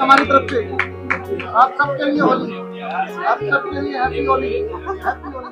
हमारी तरफ से आप सबके लिए होली, आप सबके लिए हैप्पी होली, हैप्पी होली।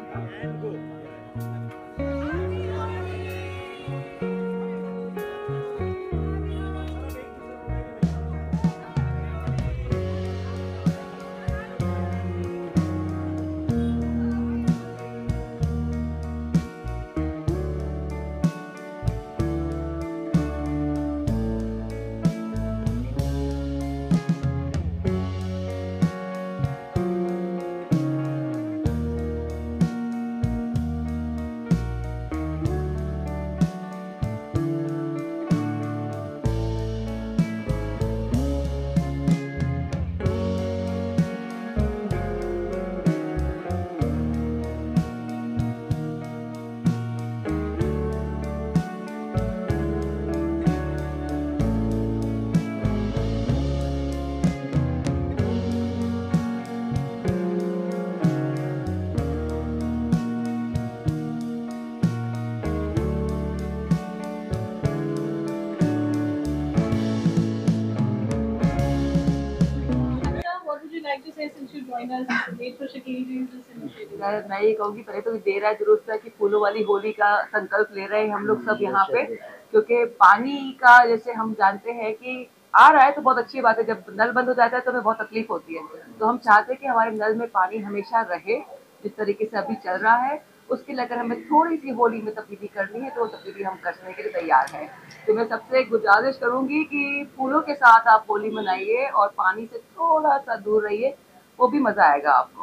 मैं ये कहूँगी, पहले तो देर है जरूर था कि फूलों वाली होली का संकल्प ले रहे हैं हम लोग सब यहाँ पे, क्योंकि पानी का जैसे हम जानते हैं कि आ रहा है तो बहुत अच्छी बात है, जब नल बंद हो जाता है तो हमें बहुत तकलीफ होती है। तो हम चाहते हैं कि हमारे नल में पानी हमेशा रहे, जिस तरीके से अभी चल रहा है। उसके लिए अगर हमें थोड़ी सी होली में तब्दीली करनी है तो वो तब्दीली हम करने के लिए तैयार हैं। तो मैं सबसे गुजारिश करूंगी कि फूलों के साथ आप होली मनाइए और पानी से थोड़ा सा दूर रहिए, वो भी मजा आएगा आपको।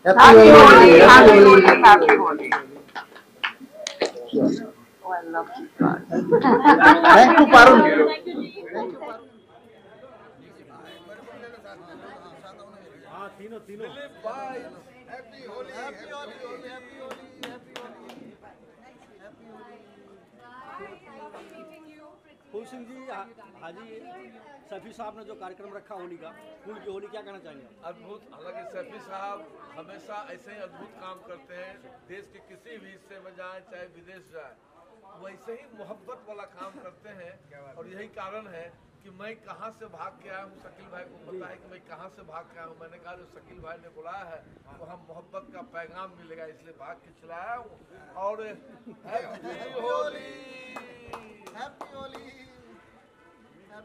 Happy Holi, happy Holi, happy Holi. Oh, I love you guys. Thank you Parul. हाँ तीनों तीनों happy Holi, happy Holi, happy Holi, happy Holi. Phool Singh ji, Haji Saifi Sahab ने जो कार्यक्रम रखा होली का, फूल की होली, क्या कहना चाहेंगे? अद्भुत। हालांकि सैफी साहब हमेशा ऐसे ही अद्भुत काम करते हैं। देश के किसी भी हिस्से में जाए, चाहे विदेश जाए, वैसे ही मोहब्बत वाला काम करते हैं। और यही कारण है कि मैं कहाँ से भाग के आया हूँ, शकील भाई को पता है कि मैं कहाँ से भाग के आया हूँ। मैंने कहा जो शकील भाई ने बुलाया है वहाँ मोहब्बत का पैगाम मिलेगा, इसलिए भाग के चलाया हूँ। और हैप्पी होली, हैप्पी होली।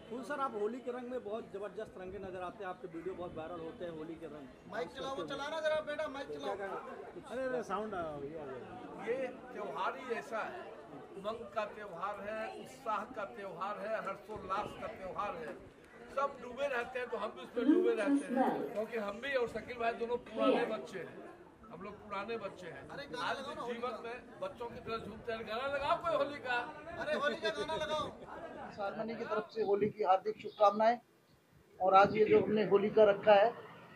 फूल सर, आप होली के रंग में बहुत जबरदस्त रंगे नजर आते हैं, आपके वीडियो बहुत वायरल होते हैं होली के रंग। माइक चलाओ, चलाना जरा बेटा, माइक चलाओ। अरे साउंड ये त्योहार ही ऐसा है, उमंग का त्योहार है, उत्साह का त्योहार है, हर्षोल्लास का त्योहार है। सब डूबे रहते हैं तो हम भी उसमें डूबे रहते हैं, क्योंकि हम भी और शकील भाई दोनों पुराने बच्चे हैं। हम लोग पुराने बच्चे हैं। आज भी जीवन में बच्चों की तरह झूमते हैं। गाना लगाओ कोई होली का। अरे होली का गाना लगाओ। सारमनी की तरफ से होली की हार्दिक शुभकामनाएं। और आज ये जो हमने होली का रखा है,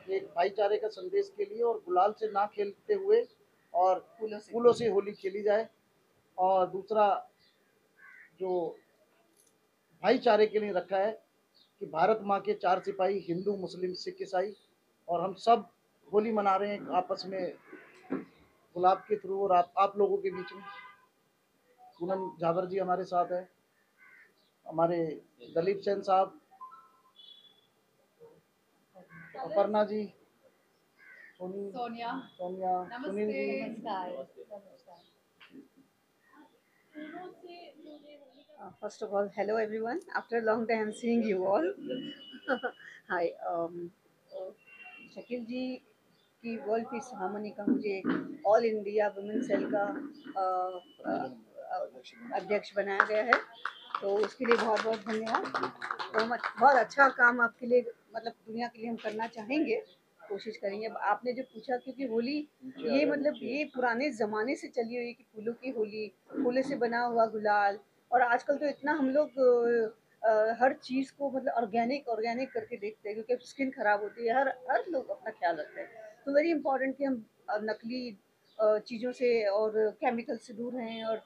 ये एक भाईचारे का संदेश के लिए, और गुलाल से ना खेलते हुए और फूलों से होली खेली जाए। और दूसरा जो भाईचारे के लिए रखा है कि भारत माँ के 4 सिपाही, हिंदू, मुस्लिम, सिख, ईसाई, और हम सब होली मना रहे हैं आपस में गुलाब के थ्रू। और आप लोगों के बीच में पूनम झावर जी हमारे साथ है, हमारे दलीप सेन साहब, Aparna ji, Sonia, Sunil ji. First of all, hello everyone. After a long time, I'm seeing you all. Hi. Shakeel जी की वर्ल्ड पीस हार्मनी का मुझे ऑल इंडिया वुमेन सेल का अध्यक्ष बनाया गया है, तो उसके लिए बहुत बहुत धन्यवाद। तो हम बहुत अच्छा काम आपके लिए, मतलब दुनिया के लिए हम करना चाहेंगे, कोशिश करेंगे। आपने जो पूछा, क्योंकि होली ये मतलब ये पुराने ज़माने से चली हुई कि फूलों की होली, फूलों से बना हुआ गुलाल, और आजकल तो इतना हम लोग हर चीज़ को मतलब ऑर्गेनिक करके देखते हैं, क्योंकि स्किन खराब होती है। हर लोग अपना ख्याल रखते हैं, तो वेरी इंपॉर्टेंट कि हम नकली चीज़ों से और केमिकल से दूर रहें। और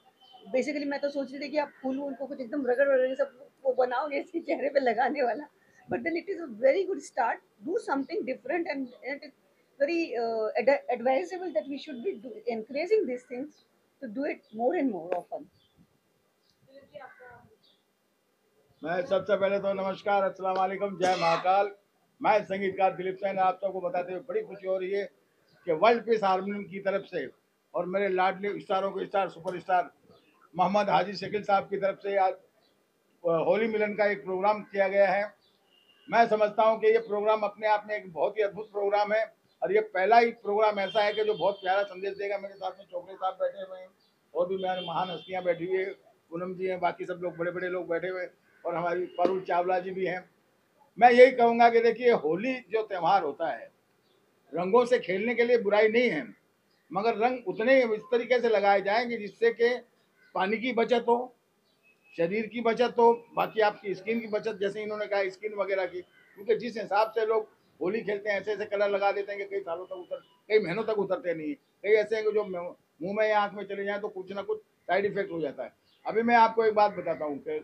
बेसिकली मैं तो सोच रही थी कि आप फूल उनको कुछ एकदम रगड़ सब वो बनाओगे इसके चेहरे पे लगाने वाला, but then it is a very good start. Do something different, and it is very advisable that we should be encouraging these things to do it more and more often. मैं सबसे पहले तो नमस्कार, अस्सलाम वालेकुम, जय महाकाल। मैं संगीतकार दिलीप सेन आप सबको बताते हुए बड़ी खुशी हो रही है कि वर्ल्ड पीस हारमोनियम की तरफ से और मेरे लाडले स्टारों के स्टार सुपरस्टार मोहम्मद हाजी शकील साहब की तरफ से आज होली मिलन का एक प्रोग्राम किया गया है। मैं समझता हूं कि ये प्रोग्राम अपने आप में एक बहुत ही अद्भुत प्रोग्राम है और ये पहला ही प्रोग्राम ऐसा है कि जो बहुत प्यारा संदेश देगा। मेरे साथ में चौकड़े साहब बैठे हुए हैं और भी मेरे महान हस्तियां बैठी हुई है, पूनम जी हैं, बाकी सब लोग बड़े बड़े लोग बैठे हुए और हमारी पारुल चावला जी भी हैं। मैं यही कहूँगा कि देखिए होली जो त्यौहार होता है रंगों से खेलने के लिए बुराई नहीं है, मगर रंग उतने इस तरीके से लगाए जाएंगे जिससे कि पानी की बचत हो, शरीर की बचत हो, बाकी आपकी स्किन की बचत, जैसे इन्होंने कहा स्किन वगैरह की, क्योंकि जिस हिसाब से लोग होली खेलते हैं ऐसे ऐसे कलर लगा देते हैं कि कई सालों तक कई महीनों तक उतरते नहीं, कई ऐसे हैं कि जो मुंह में या आँख में चले जाएं तो कुछ ना कुछ साइड इफेक्ट हो जाता है। अभी मैं आपको एक बात बताता हूँ कि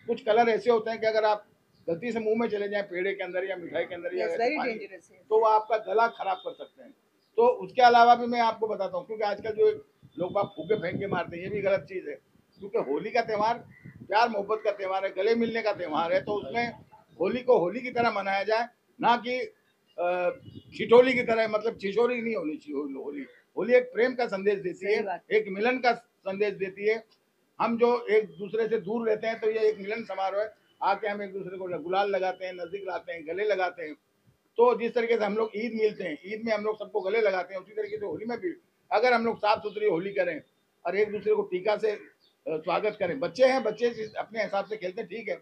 कुछ कलर ऐसे होते हैं कि अगर आप गलती से मुंह में चले जाएं पेड़े के अंदर या मिठाई के अंदर या तो वो आपका गला खराब कर सकते हैं। तो उसके अलावा भी मैं आपको बताता हूँ, क्योंकि आजकल जो लोग बाग फूके फेंक के मारते हैं ये भी गलत चीज़ है, क्योंकि होली का त्यौहार प्यार मोहब्बत का त्यौहार है, गले मिलने का त्यौहार है। तो उसमें होली को होली की तरह मनाया जाए, ना कि छिछोली की तरह, मतलब छिछोली नहीं होनी चाहिए होली। होली एक प्रेम का संदेश देती है, एक मिलन का संदेश देती है। हम जो एक दूसरे से दूर रहते हैं तो ये एक मिलन समारोह है, आके हम एक दूसरे को गुलाल लगाते हैं, नजदीक लाते हैं, गले लगाते हैं। तो जिस तरीके से हम लोग ईद मिलते हैं, ईद में हम लोग सबको गले लगाते हैं, उसी तरीके से होली में भी अगर हम लोग साफ सुथरी होली करें और एक दूसरे को टीका से स्वागत करें। बच्चे हैं, बच्चे अपने हिसाब से खेलते हैं, ठीक है,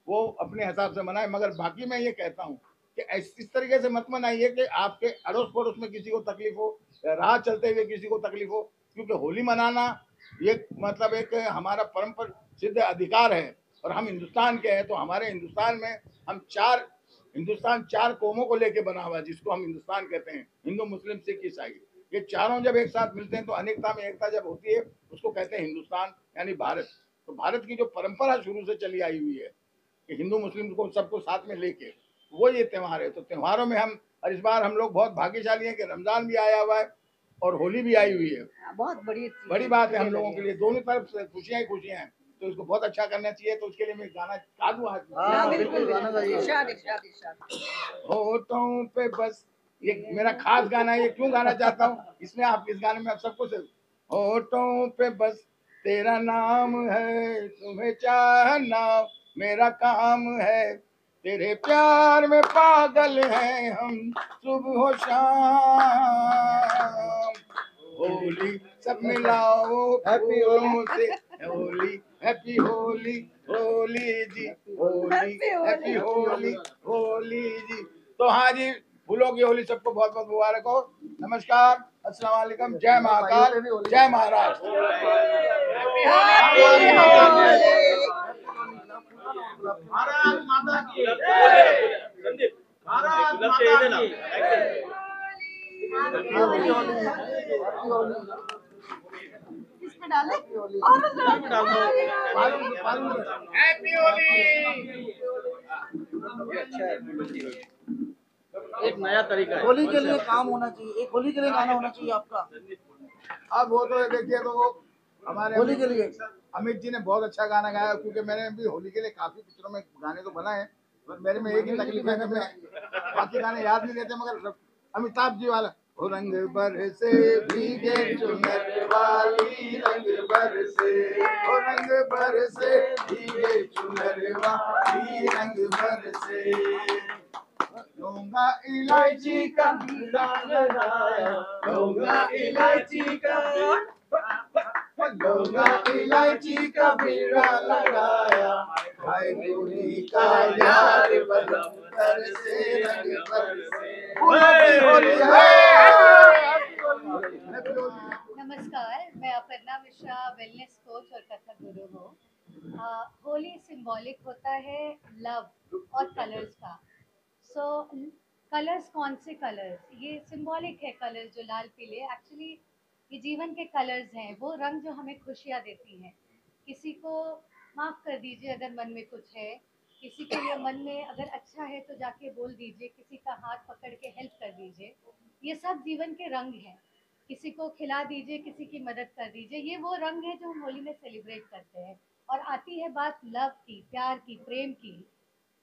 वो अपने हिसाब से मनाए, मगर बाकी मैं ये कहता हूँ कि इस तरीके से मत मनाइए कि आपके अड़ोस पड़ोस में किसी को तकलीफ हो, राह चलते हुए किसी को तकलीफ हो, क्योंकि होली मनाना ये मतलब एक हमारा परम सिद्ध अधिकार है और हम हिंदुस्तान के हैं। तो हमारे हिंदुस्तान में हिंदुस्तान चार कौमों को लेके बना हुआ है, जिसको हम हिंदुस्तान कहते हैं, हिंदू मुस्लिम सिख ईसाई। ये चारों जब एक साथ मिलते हैं तो अनेकता में एकता जब होती है उसको कहते हैं हिंदुस्तान यानी भारत। तो भारत की जो परंपरा शुरू से चली आई हुई है कि हिंदू मुस्लिम को सबको साथ में लेके वो ये त्यौहार है। तो त्योहारों में हम, और इस बार हम लोग बहुत भाग्यशाली हैं कि रमजान भी आया हुआ है और होली भी आई हुई है। बहुत बड़ी बात है हम लोगों के लिए, दोनों तरफ से खुशियां ही खुशियां हैं, तो इसको बहुत अच्छा करना चाहिए। तो उसके लिए मैं गाना गा दूं आज? हाँ बिल्कुल गाना गाइए। होठों पे बस, ये मेरा खास गाना है, ये क्यों गाना चाहता हूँ, इसमें आप इस गाने में आप सबको से होठों पे बस तेरा नाम है, तुम्हें चाहना मेरा काम है, तेरे प्यार में पागल हैं हम सुबह शाम। होली सब मिलाओ फूलों से, होली हैप्पी होली, होली जी होली हैप्पी होली, होली जी। तो हाँ जी, फूलों की होली सबको बहुत बहुत मुबारक हो। नमस्कार, अस्सलाम वालेकुम, जय महाकाल, जय महाराष्ट्र। भारत माता की जय। भारत माता की इसमें डाले हैप्पी होली। एक नया तरीका है होली के लिए काम होना चाहिए, एक होली के लिए गाना होना चाहिए आपका। अब वो तो देखिए, तो वो हमारे होली के लिए अमित जी ने बहुत अच्छा गाना गाया, क्योंकि मैंने भी होली के लिए काफी पिक्चरों में गाने तो बनाए हैं, पर मेरे में एक ही तकलीफ है कि मैं बाकी गाने याद नहीं रहते, मगर अमिताभ जी वाला ओ रंग बरसे भीगे चुनर वाली, रंग बरसे ओ रंग बरसे भीगे चुनर वाली, रंग बरसे लौंगा इलायची का बीड़ा लगाया, लौंगा इलायची का, लौंगा इलायची का बीड़ा लगाया, हाय गोरी का यार बलम बरसे, रंग बरसे। होली है। नमस्कार, मैं अपर्णा मिश्रा, वेलनेस कोच और कथक गुरु हूँ। होली सिंबॉलिक होता है लव और कलर्स का। सो कलर्स, कौन से कलर्स, ये सिंबॉलिक है कलर्स जो लाल पीले, एक्चुअली ये जीवन के कलर्स हैं, वो रंग जो हमें खुशियाँ देती हैं। किसी को माफ़ कर दीजिए अगर मन में कुछ है, किसी के लिए मन में अगर अच्छा है तो जाके बोल दीजिए, किसी का हाथ पकड़ के हेल्प कर दीजिए, ये सब जीवन के रंग हैं। किसी को खिला दीजिए, किसी की मदद कर दीजिए, ये वो रंग है जो हम होली में सेलिब्रेट करते हैं। और आती है बात लव की, प्यार की, प्रेम की,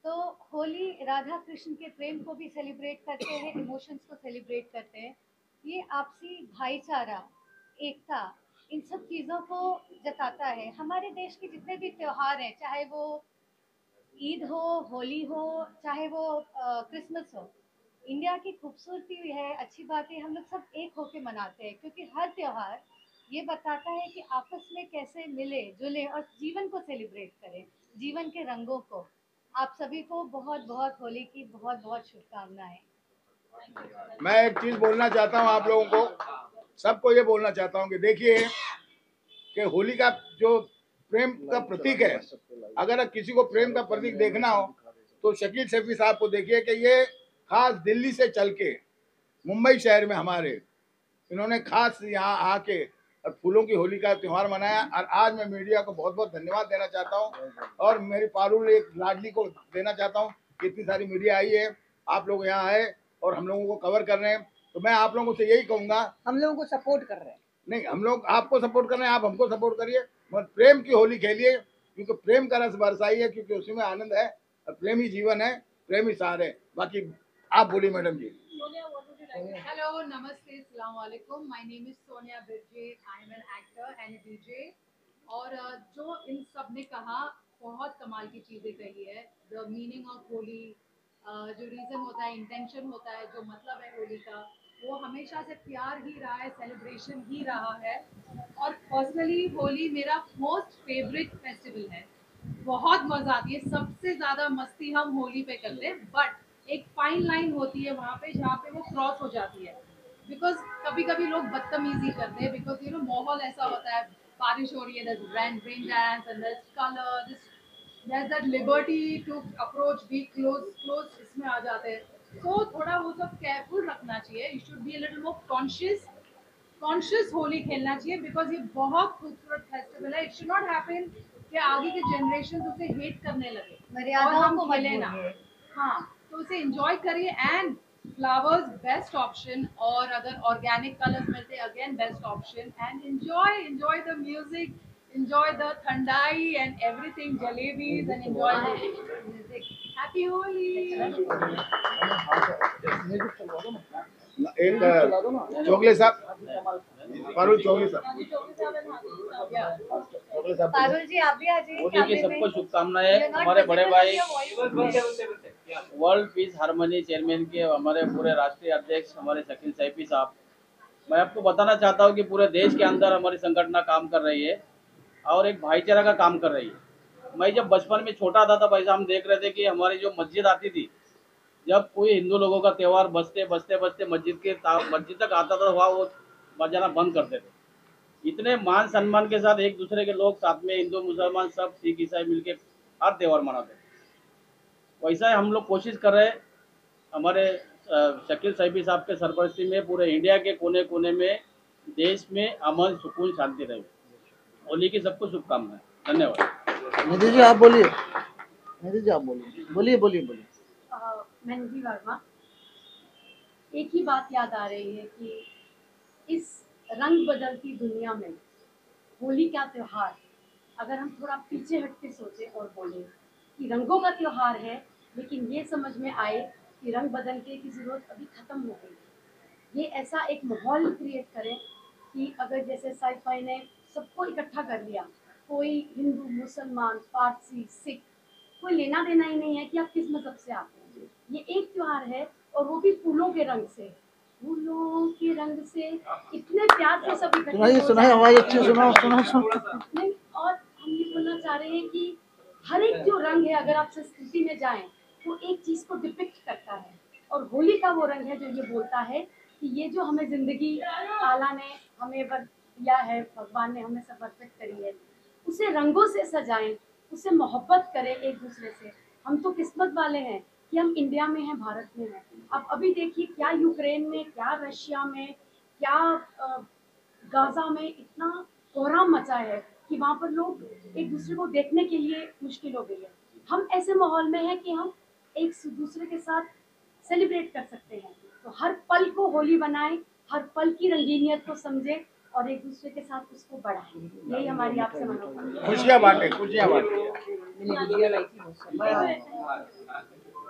तो होली राधा कृष्ण के प्रेम को भी सेलिब्रेट करते हैं, इमोशंस को सेलिब्रेट करते हैं। ये आपसी भाईचारा, एकता, इन सब चीज़ों को जताता है। हमारे देश के जितने भी त्योहार हैं, चाहे वो ईद हो, होली हो, चाहे वो क्रिसमस हो, इंडिया की खूबसूरती है, अच्छी बात है, हम लोग सब एक होके मनाते हैं, क्योंकि हर त्योहार ये बताता है कि आपस में कैसे मिले जुले और जीवन को सेलिब्रेट करें, जीवन के रंगों को। आप सभी को बहुत बहुत होली की बहुत बहुत शुभकामनाएं। मैं एक चीज बोलना चाहता हूँ आप लोगों को, सबको ये बोलना चाहता हूँ कि देखिए कि होली का जो प्रेम का प्रतीक है, अगर किसी को प्रेम का प्रतीक देखना हो तो शकील शफी साहब को देखिए कि ये खास दिल्ली से चल के मुंबई शहर में हमारे इन्होंने खास यहाँ आके और फूलों की होली का त्यौहार मनाया। और आज मैं मीडिया को बहुत बहुत धन्यवाद देना चाहता हूँ और मेरी पारुल एक लाडली को देना चाहता हूँ कि इतनी सारी मीडिया आई है, आप लोग यहाँ आए और हम लोगों को कवर कर रहे हैं। तो मैं आप लोगों से यही कहूँगा, हम लोगों को सपोर्ट कर रहे हैं। नहीं, हम लोग आपको सपोर्ट कर रहे हैं, आप हमको सपोर्ट करिए, मगर प्रेम की होली खेलिए, क्योंकि प्रेम का रस बरसाई है, क्योंकि उसी में आनंद है और प्रेम ही जीवन है, प्रेम ही सार है। बाकी आप बोलिए madam ji. Hello, Namaste, Assalamu alaikum. My name is Sonia Birje. I am an actor and a DJ. और जो इन सब ने कहा बहुत कमाल की चीज़ें कही है। The meaning of होली, जो रीज़न होता है, इंटेंशन होता है, जो मतलब है होली का, वो हमेशा से प्यार ही रहा है, सेलिब्रेशन ही रहा है। और पर्सनली होली मेरा मोस्ट फेवरेट फेस्टिवल है। बहुत मज़ा आती है, सबसे ज़्यादा मस्ती हम होली पे करते हैं, बट एक फाइन लाइन होती है वहाँ पे जहाँ पे वो क्रॉस हो जाती है। बिकॉज कभी कभी लोग बदतमीजी करते हैं, बिकॉज यू नो माहौल ऐसा होता है, बारिश हो रही है, rain dance and colour, there's that liberty to approach, be close इसमें आ जाते हैं। तो थोड़ा वो सब केयरफुल रखना चाहिए। You should be a little more conscious Holi खेलना चाहिए, बिकॉज ये बहुत खूबसूरत फेस्टिवल है। इट शुड नॉट हैपन कि आगे के जनरेशन उसे हेट करने लगे और मर्यादाओं हम को मत खेले ना। भूलिए। हाँ, तो उसे एंजॉय करिए। एंड फ्लावर्स बेस्ट ऑप्शन, और अगर ऑर्गेनिक कलर्स मिलते हैं again best option. And enjoy the music, enjoy the thandai and everything, jalebis, and enjoy the music. Happy Holi. एक चोगले साहब, पारुल चोगले साहब, पारुल जी आप भी आ जाइए। होली की सबको शुभकामनाएं। हमारे बड़े भाई वर्ल्ड पीस हारमोनी चेयरमैन के हमारे पूरे राष्ट्रीय अध्यक्ष हमारे शकील सैफी साहब, मैं आपको बताना चाहता हूं कि पूरे देश के अंदर हमारी संगठन काम कर रही है और एक भाईचारा का काम कर रही है। मैं जब बचपन में छोटा था तब ऐसा हम देख रहे थे कि हमारी जो मस्जिद आती थी, जब कोई हिंदू लोगों का त्यौहार बजते मस्जिद तक आता था, वहाँ वो बजाना बंद करते थे। इतने मान सम्मान के साथ एक दूसरे के लोग साथ में, हिंदू मुसलमान सब सिख ईसाई मिलके हर त्यौहार मनाते हैं। वैसा ही हम लोग कोशिश कर रहे हैं, हमारे शकील सैफी साहब के सरपरस्ती में पूरे इंडिया के कोने कोने में, देश में अमन सुकून शांति रहे। होली की सबको शुभकामनाएं। धन्यवाद। निधि जी आप बोलिए, निधि जी आप बोलिए, बोलिए। मेहंदी वर्मा, एक ही बात याद आ रही है कि इस रंग बदलती दुनिया में होली का त्यौहार, अगर हम थोड़ा पीछे हट के सोचें और बोलें कि रंगों का त्यौहार है, लेकिन ये समझ में आए कि रंग बदलने की ज़रूरत अभी ख़त्म हो गई। ये ऐसा एक माहौल क्रिएट करें कि अगर जैसे साइफाई ने सबको इकट्ठा कर लिया, कोई हिंदू मुसलमान पारसी सिख, कोई लेना देना ही नहीं है कि आप किस मज़हब से आते हैं। ये एक त्यौहार है और वो भी फूलों के रंग से, फूलों के रंग से इतने प्यार से सब इकट्ठे सुनाइए, आवाज अच्छी सुनाओ। नहीं, और हम ये बोलना चाह रहे हैं कि हर एक जो रंग है, अगर आप संस्कृति में जाएं तो एक चीज़ को डिपिक्ट करता है, और होली का वो रंग है जो ये बोलता है कि ये जो हमें ज़िंदगी ताला ने हमें दिया है, भगवान ने हमें समर्पित करी है, उसे रंगों से सजाएं, उससे मोहब्बत करें एक दूसरे से। हम तो किस्मत वाले हैं कि हम इंडिया में हैं, भारत में हैं। अब अभी देखिए क्या यूक्रेन में, क्या रशिया में, क्या गाजा में इतना कोहराम मचा है कि वहाँ पर लोग एक दूसरे को देखने के लिए मुश्किल हो गई है। हम ऐसे माहौल में हैं कि हम एक दूसरे के साथ सेलिब्रेट कर सकते हैं। तो हर पल को होली बनाएं, हर पल की रंगीनियत को समझें और एक दूसरे के साथ उसको बढ़ाएं। यही हमारी आपसे मनोकामना है। खुशियाँ बांटे, खुशियाँ बांटे।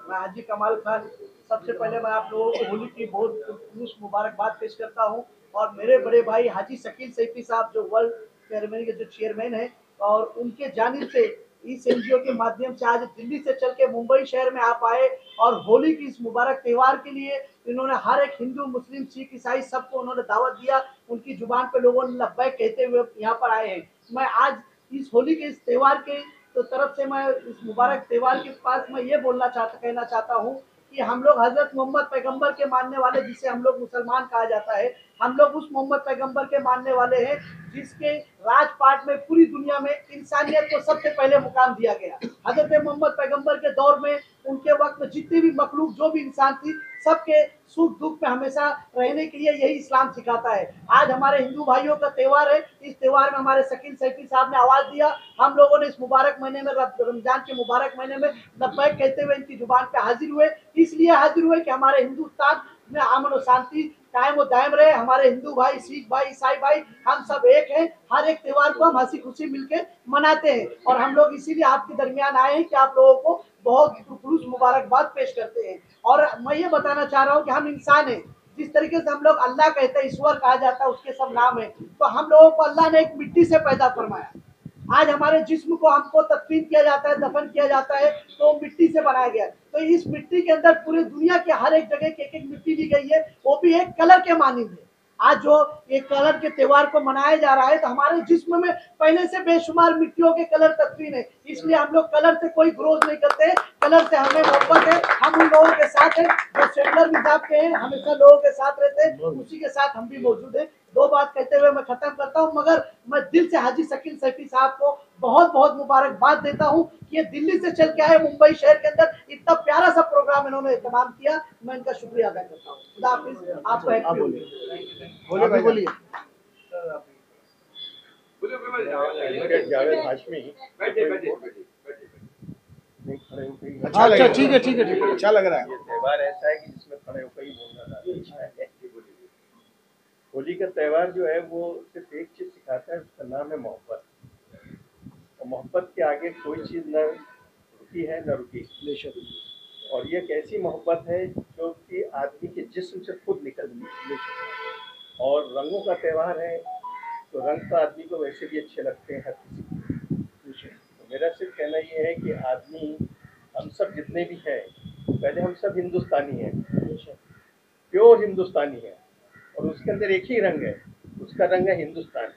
मैं हाजी कमाल खान, सबसे पहले मैं आप लोगों को होली की बहुत खुश मुबारकबाद पेश करता हूं। और मेरे बड़े भाई हाजी शकील सैफी साहब जो वर्ल्ड कैरेमनी के जो चेयरमैन हैं, और उनके जानिब से इस एनजीओ के माध्यम से आज दिल्ली से चल के मुंबई शहर में आप आए और होली की इस मुबारक त्यौहार के लिए इन्होंने हर एक हिंदू, मुस्लिम, सिख, ईसाई सबको उन्होंने दावत दिया। उनकी जुबान पे लोगों ने लब्बैक कहते हुए यहाँ पर आए हैं। मैं आज इस होली के इस त्यौहार के तो तरफ से मैं इस मुबारक त्यौहार के पास मैं ये कहना चाहता हूँ कि हम लोग हजरत मोहम्मद पैगंबर के मानने वाले, जिसे हम लोग मुसलमान कहा जाता है, हम लोग उस मोहम्मद पैगंबर के मानने वाले हैं जिसके राजपाट में पूरी दुनिया में इंसानियत को सबसे पहले मुकाम दिया गया। हजरत मोहम्मद पैगंबर के दौर में, उनके वक्त में जितनी भी मखलूक जो भी इंसान थी, सबके सुख दुख में हमेशा रहने के लिए यही इस्लाम सिखाता है। आज हमारे हिंदू भाइयों का त्यौहार है। इस त्यौहार में हमारे शकील सैफी साहब ने आवाज दिया। हम लोगों ने इस मुबारक महीने में, रमजान के मुबारक महीने में लब्बैक कहते हुए इनकी जुबान पे हाजिर हुए। इसलिए हाजिर हुए कि हमारे हिंदुस्तान में अमन और शांति कायम और दायम रहे। हमारे हिंदू भाई, सिख भाई, ईसाई भाई, हम सब एक हैं। हर एक त्यौहार को हम हंसी खुशी मिलकर मनाते हैं और हम लोग इसीलिए आपके दरमियान आए हैं कि आप लोगों को बहुत खुलूस मुबारकबाद पेश करते हैं। और मैं ये बताना चाह रहा हूँ कि हम इंसान हैं। जिस तरीके से हम लोग अल्लाह कहते हैं, ईश्वर कहा जाता है, उसके सब नाम है, तो हम लोगों को अल्लाह ने एक मिट्टी से पैदा फरमाया। आज हमारे जिस्म को हमको तदफीन किया जाता है, दफन किया जाता है, तो मिट्टी से बनाया गया। तो इस मिट्टी के अंदर पूरी दुनिया के हर एक जगह की एक मिट्टी दी गई है, वो भी एक कलर के मानिंद है। आज जो एक कलर के त्यौहार को मनाया जा रहा है, तो हमारे जिस्म में पहले से बेशुमार मिट्टियों के कलर तदफीन है। इसलिए हम लोग कलर से कोई विरोध नहीं करते, कलर से हमें मोहब्बत है। हम उन लोगों के साथ हैं जो सेकुलर मिजाज के हैं, हमेशा लोगों के साथ रहते हैं, उसी के साथ हम भी मौजूद हैं। दो बात कहते हुए मैं खत्म करता हूं, मगर मैं दिल से हाजी शकील सैफी साहब को बहुत बहुत मुबारकबाद देता हूं कि ये दिल्ली से चल के आए, मुंबई शहर के अंदर इतना प्यारा सा प्रोग्राम इन्होंने इत्माम किया। मैं इनका शुक्रिया अदा करता हूं। खुदा हाफिज। आपको हैप्पी होली। बोलिए। जावेद हाशमी। अच्छा, ठीक है, ठीक है, ठीक है। अच्छा लग रहा है। ये त्यौहार ऐसा है कि जिसमें खड़े होकर ही बोलना अच्छा है। होली का त्यौहार जो है वो सिर्फ एक चीज सिखाता है, उसका नाम है मोहब्बत। और मोहब्बत के आगे कोई चीज न रुकी है न रुकी। और ये एक ऐसी मोहब्बत है जो कि आदमी के जिस्म से खुद निकलती है। और रंगों का त्यौहार है, तो रंग तो आदमी को वैसे भी अच्छे लगते हैं हर किसी को। तो मेरा सिर्फ कहना ये है कि आदमी, हम सब जितने भी हैं, पहले हम सब हिंदुस्तानी हैं, प्योर हिंदुस्तानी है, और उसके अंदर एक ही रंग है, उसका रंग है हिंदुस्तान।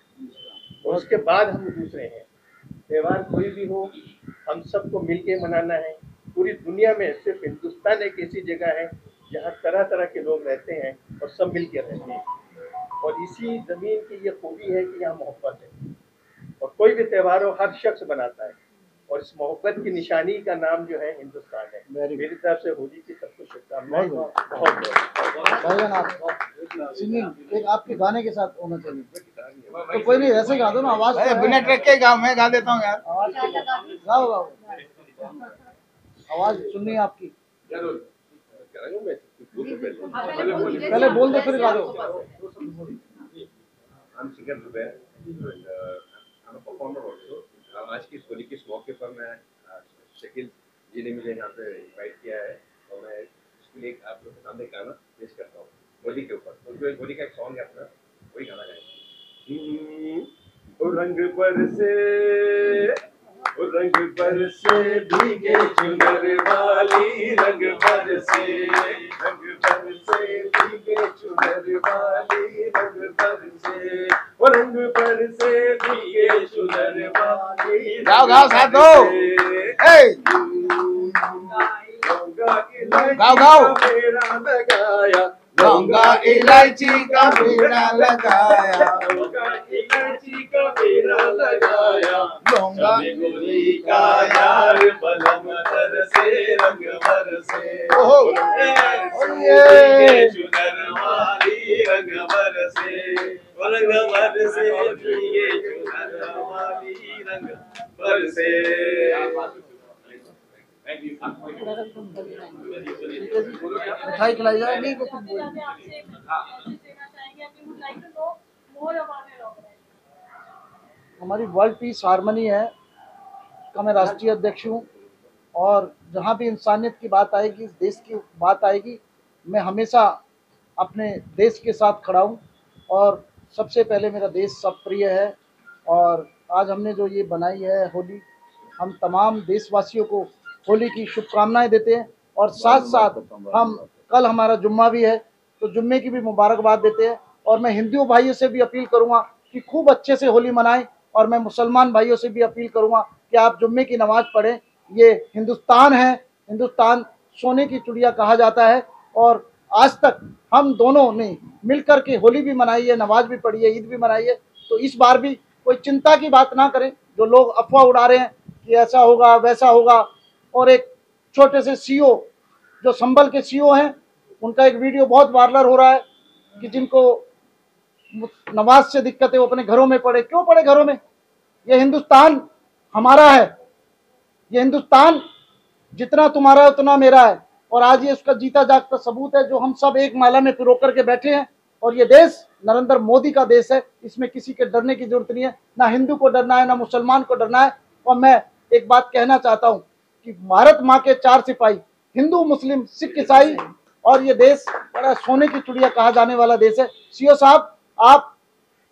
और उसके बाद हम दूसरे हैं। त्यौहार कोई भी हो, हम सबको मिलके मनाना है। पूरी दुनिया में सिर्फ हिंदुस्तान एक ऐसी जगह है जहाँ तरह तरह के लोग रहते हैं और सब मिलके रहते हैं। और इसी ज़मीन की ये खूबी है कि यहाँ मोहब्बत है। और कोई भी त्यौहार हो, हर शख्स बनाता है, और इस मोहब्बत की निशानी का नाम जो है हिंदुस्तान है। मेरी तरफ से होली की सबको शुभकामनाएं। बहुत सिंगिंग एक आपके गाने के साथ होना चाहिए, तो कोई नहीं, ऐसे गा दो ना, आवाज बिना ट्रैक के गाँव में गा देता हूँ यार। गाओ गाओ, आवाज सुननी है आपकी। पहले बोल दो फिर गा दो। आज की इस होली के इस मौके पर मैं शकील जी ने मुझे यहाँ पे इनवाइट किया है, और मैं इसके लिए आप लोगों के सामने गाना पेश करता हूँ होली के ऊपर। तो जो होली का एक सॉन्ग है अपना, वही गाना गाएंगे। रंग बरसे भीगे चुनर वाली, रंग बरसे भीगे चुनर वाली, रंग बरसे भीगे चुनर वाली। गाओ गाओ साथ दो। गाओ गाओ। मेरा लगाया, लौंगा इलायची का मेरा लगाया, लौंगा इलायची का मेरा लगाया, लौंगा गोली का यार बलम से रंग बरसे। चुनर वाली रंग बरसे, रंग बरसे भीगे चुनर वाली, रंग बरसे। मिठाई खिलाई जाएगी। हमारी वर्ल्ड पीस हारमनी है का मैं राष्ट्रीय अध्यक्ष हूँ, और जहाँ भी इंसानियत की बात आएगी, इस देश की बात आएगी, मैं हमेशा अपने देश के साथ खड़ा हूँ। और सबसे पहले मेरा देश सब प्रिय है, और आज हमने जो ये बनाई है होली, हम तमाम देशवासियों को होली की शुभकामनाएं देते हैं। और साथ साथ हम कल हमारा जुम्मा भी है, तो जुम्मे की भी मुबारकबाद देते हैं। और मैं हिंदू भाइयों से भी अपील करूँगा कि खूब अच्छे से होली मनाएं, और मैं मुसलमान भाइयों से भी अपील करूँगा कि आप जुम्मे की नमाज़ पढ़ें। ये हिंदुस्तान है, हिंदुस्तान सोने की चिड़िया कहा जाता है, और आज तक हम दोनों ने मिलकर के होली भी मनाई है, नमाज भी पढ़ी है, ईद भी मनाई है। तो इस बार भी कोई चिंता की बात ना करें। जो लोग अफवाह उड़ा रहे हैं कि ऐसा होगा वैसा होगा, और एक छोटे से सीओ जो संभल के सीओ हैं, उनका एक वीडियो बहुत वायरल हो रहा है कि जिनको नमाज से दिक्कत है वो अपने घरों में पढ़े। क्यों पढ़े घरों में? ये हिंदुस्तान हमारा है, ये हिंदुस्तान जितना तुम्हारा है उतना मेरा है। और आज ये उसका जीता जागता सबूत है, जो हम सब एक माला में पिरो करके बैठे हैं। और ये देश नरेंद्र मोदी का देश है, इसमें किसी के डरने की जरूरत नहीं है, ना हिंदू को डरना है, ना मुसलमान को डरना है। और मैं एक बात कहना चाहता हूँ कि भारत माँ के 4 सिपाही, हिंदू, मुस्लिम, सिख, ईसाई, और ये देश बड़ा सोने की चिड़िया कहा जाने वाला देश है। सीओ साहब, आप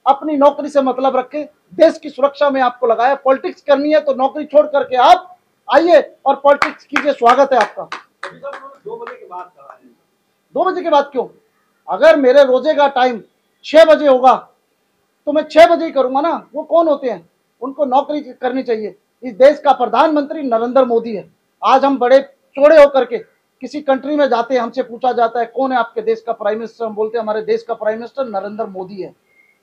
अपनी नौकरी से मतलब रखें, देश की सुरक्षा में आपको लगाया। पॉलिटिक्स करनी है तो नौकरी छोड़ करके आप आइए और पॉलिटिक्स कीजिए। स्वागत है आपका। 2 बजे के बाद कहा है। 2 बजे के बाद क्यों? अगर मेरे रोजे का टाइम 6 बजे होगा तो मैं 6 बजे ही करूंगा ना। वो कौन होते हैं? उनको नौकरी करनी चाहिए। इस देश का प्रधानमंत्री नरेंद्र मोदी है। आज हम बड़े चौड़े होकर के किसी कंट्री में जाते हैं, हमसे पूछा जाता है कौन है आपके देश का प्राइम मिनिस्टर, हम बोलते हैं हमारे देश का प्राइम मिनिस्टर नरेंद्र मोदी है।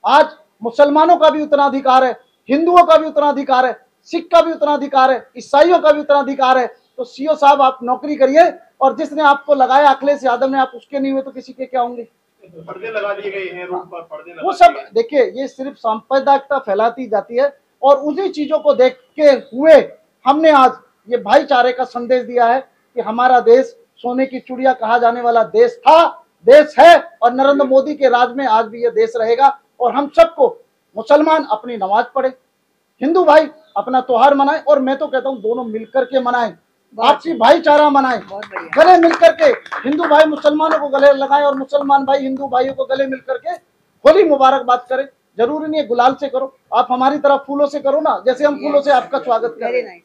आज मुसलमानों का भी उतना अधिकार है, हिंदुओं का भी उतना अधिकार है, सिख का भी उतना अधिकार है, ईसाइयों का भी उतना अधिकार है। तो सीओ साहब, आप नौकरी करिए, और जिसने आपको लगाया अखिलेश यादव ने, आप उसके नहीं हुए तो किसी के क्या होंगे? पर्दे लगा दिए गए हैं रोड पर, पर्दे लगा वो सब देखिए, ये सिर्फ सांप्रदायिकता फैलाती जाती है, और उन्हीं चीजों को देख के हुए हमने आज ये भाईचारे का संदेश दिया है कि हमारा देश सोने की चिड़िया कहा जाने वाला देश था, देश है, और नरेंद्र मोदी के राज में आज भी ये देश रहेगा। और हम सबको, मुसलमान अपनी नमाज पढ़े, हिंदू भाई अपना त्योहार मनाएं, और मैं तो कहता हूं दोनों मिलकर के मनाएं, आपसी भाईचारा मनाएं, गले मिलकर के हिंदू भाई मुसलमानों को गले लगाएं, और मुसलमान भाई हिंदू भाइयों को गले मिलकर के होली मुबारकबाद करें। जरूरी नहीं है गुलाल से करो, आप हमारी तरफ फूलों से करो ना, जैसे हम फूलों से आपका स्वागत करें।